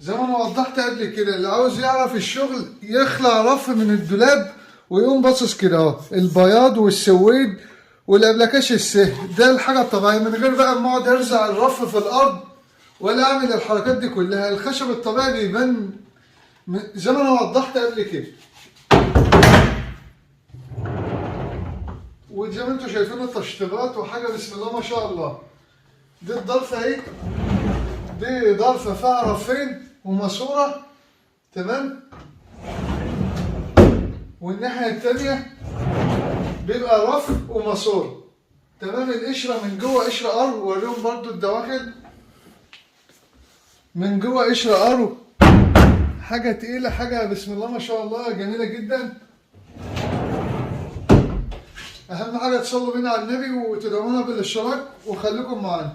زي ما انا وضحت قبل كده، اللي عاوز يعرف الشغل يخلع رف من الدولاب ويقوم باصص كده اهو، البياض والسويد والابلكاش السهل ده الحاجه الطبيعيه، من غير بقى ما اقعد ارزع الرف في الارض ولا اعمل الحركات دي كلها. الخشب الطبيعي بيبان زي ما انا وضحت قبل كده. وزي ما انتم شايفين التشطيبات وحاجه بسم الله ما شاء الله. دي الضلفه اهي، دي ضلفه فيها رفين وماسوره، تمام. والناحيه التانيه بيبقى رف وماسوره، تمام. القشره من جوه قشره ارو، وريهم برضو الدواخل من جوه قشره ارو، حاجه تقيله، حاجه بسم الله ما شاء الله جميله جدا. اهم حاجه تصلوا بينا على النبي وتدعونا بالاشتراك وخليكم معانا.